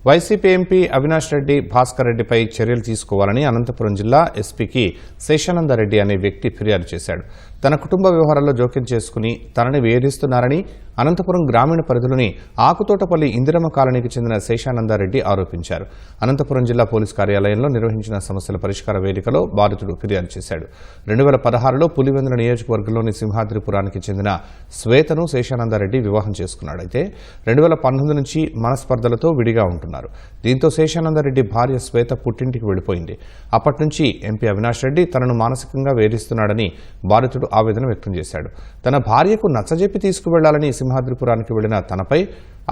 YCP MP Avinash Reddy Bhaskar రెడ్డిపై చర్యలు తీసుకోవాలని అనంతపురం జిల్లా ఎస్పీకి శేషానందరెడ్డి అనే వ్యక్తి ఫిర్యాదు చేశాడు. తన కుటుంబ వ్యవహారాల్లో జోక్యం చేసుకుని తనని వేధిస్తున్నారని అనంతపురం గ్రామీణ పరిధిలోని ఆకుతోటపల్లి ఇందిరమ్మ కాలనీకి చెందిన శేషానందరెడ్డి ఆరోపించారు. అనంతపురం జిల్లా పోలీస్ కార్యాలయంలో నిర్వహించిన సమస్యల పరిష్కార వేదికలో బాధితుడు ఫిర్యాదు చేశాడు. 2016లో పులివెందుల నియోజకవర్గంలోని సింహాద్రిపురానికి చెందిన శ్వేతను శేషానందరెడ్డి వివాహం చేసుకున్నాడు. అయితే 2019 నుంచి మనస్పర్ధలతో విడిగా ఉంటున్నారు. దీంతో శేషానందరెడ్డి భార్య శ్వేత పుట్టింటికి వెళ్లిపోయింది. అప్పటి నుంచి ఎంపీ అవినాష్ రెడ్డి తనను మానసికంగా వేధిస్తున్నాడని బాధితుడు ఆవేదన వ్యక్తం చేశాడు. తన భార్యకు నచ్చజెప్పి తీసుకువెళ్లాలని సింహాద్రిపురానికి వెళ్లిన తనపై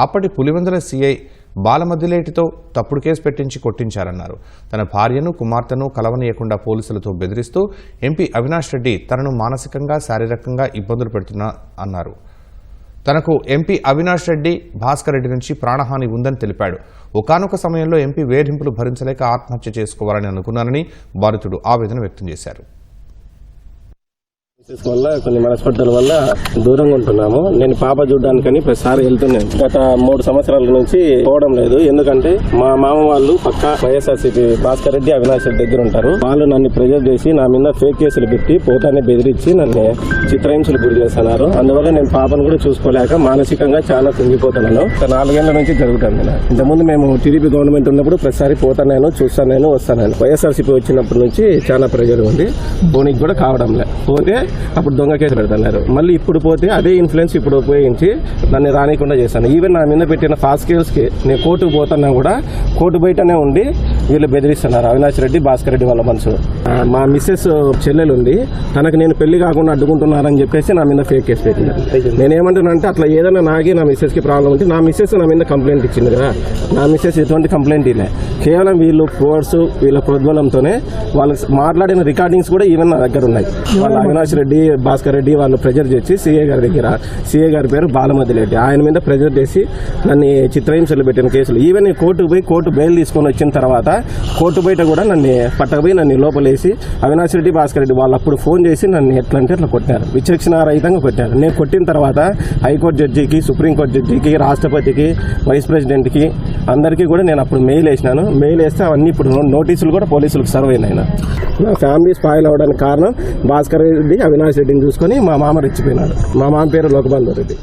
అప్పటి పులివెందుల సీఐ బాలమద్దిలేటితో తప్పుడు కేసు పెట్టించి కొట్టించారన్నారు. తన భార్యను కుమార్తెను కలవనీయకుండా పోలీసులతో బెదిరిస్తూ ఎంపీ అవినాష్ రెడ్డి తనను మానసికంగా శారీరకంగా ఇబ్బందులు పెడుతున్నా అన్నారు. తనకు ఎంపీ అవినాష్ రెడ్డి భాస్కర్ రెడ్డి నుంచి ప్రాణహాని ఉందని తెలిపాడు. ఒకానొక సమయంలో ఎంపీ వేధింపులు భరించలేక ఆత్మహత్య చేసుకోవాలని అనుకున్నానని బాధితుడు ఆవేదన వ్యక్తం చేశారు. వల్ల కొన్ని మనస్పర్ధల వల్ల దూరంగా ఉంటున్నాము. నేను పాప చూడడానికని ప్రతిసారి వెళ్తున్నాను. గత 3 సంవత్సరాల నుంచి పోవడం లేదు. ఎందుకంటే మా మామ వాళ్ళు పక్క వైఎస్ఆర్సీపీ భాస్కర్ రెడ్డి అవినాష్ రెడ్డి దగ్గర ఉంటారు. వాళ్ళు నన్ను ప్రెజర్ చేసి నా మీద ఫేక్ కేసులు పెట్టి పోతానే బెదిరించి నన్ను చిత్రహింసలు గురి చేస్తున్నారు. అందువల్ల నేను పాపను కూడా చూసుకోలేక మానసికంగా చాలా కుంగిపోతున్నాను. 4 ఏళ్ల నుంచి జరుగుతుంది. ఇంతకుముందు మేము టీడీపీ గవర్నమెంట్ ఉన్నప్పుడు ప్రతిసారి పోతాను, చూస్తాను, వస్తాను. వైఎస్ఆర్సీపీ వచ్చినప్పటి నుంచి చాలా ప్రెజర్ ఉంది. పోనీకి కూడా కావడం లేదు. పోతే అప్పుడు దొంగ కేసు పెడుతున్నారు. మళ్ళీ ఇప్పుడు పోతే అదే ఇన్ఫ్లుయెన్స్ ఇప్పుడు ఉపయోగించి నన్ను రానికుండా చేశాను. ఈవెన్ నా మీద పెట్టిన ఫాస్ట్ కేసు కి నేను కోర్టుకు పోతున్నా కూడా కోర్టు బయటనే ఉండి వీళ్ళు బెదిరిస్తున్నారు. అవినాష్ రెడ్డి భాస్కర్ రెడ్డి వాళ్ళ మనుషులు. మా మిస్సెస్ చెల్లెలు ఉంది, తనకు నేను పెళ్లి కాకుండా అడ్డుకుంటున్నారని చెప్పేసి నా మీద ఫేక్ కేసు పెట్టినారు. నేనేమంటున్నానంటే అట్లా ఏదైనా నాగి నా మిస్సెస్ కి ప్రాబ్లం ఉంటే నా మిస్సెస్ నా మీద కంప్లైంట్ ఇచ్చింది కదా. నా మిస్సెస్ ఎటువంటి కంప్లైంట్ ఇలే. కేవలం వీళ్ళు ఫోర్స్ వీళ్ళ ప్రోద్బలంతోనే వాళ్ళు మాట్లాడిన రికార్డింగ్స్ కూడా ఈవెన్ నా దగ్గర ఉన్నాయి. వాళ్ళ అవినాష్ రెడ్డి భాస్కర్ రెడ్డి వాళ్ళు ప్రెజర్ చేసి సీఏ గారి దగ్గర, సీఏ గారి పేరు బాలమద్దిలేటి, ఆయన మీద ప్రెజర్ చేసి నన్ను చిత్రహింసలు పెట్టిన కేసులు. ఈవెన్ కోర్టుకు పోయి కోర్టు బెయిల్ తీసుకొని వచ్చిన తర్వాత కోర్టు బయట కూడా నన్ను పట్టకపోయి నన్ను లోపలేసి అవినాష్ రెడ్డి భాస్కర్ రెడ్డి వాళ్ళు అప్పుడు ఫోన్ చేసి నన్ను ఎట్లా అంటే అట్లా కొట్టారు. విచక్షణారహితంగా కొట్టారు. నేను కొట్టిన తర్వాత హైకోర్టు జడ్జికి, సుప్రీంకోర్టు జడ్జికి, రాష్ట్రపతికి, వైస్ ప్రెసిడెంట్ కి అందరికీ కూడా నేను అప్పుడు మెయిల్ వేసినాను. మెయిల్ వేస్తే అవన్నీ ఇప్పుడు నోటీసులు కూడా పోలీసులకు సర్వ్ అయినాయి. నా ఫ్యామిలీ స్పాయిల్ అవడానికి కారణం భాస్కర్ రెడ్డి అవినాష్ రెడ్డిని చూసుకొని మా మామ రెచ్చిపోయినాడు. మా మామ పేరు లోకబంధు రెడ్డి.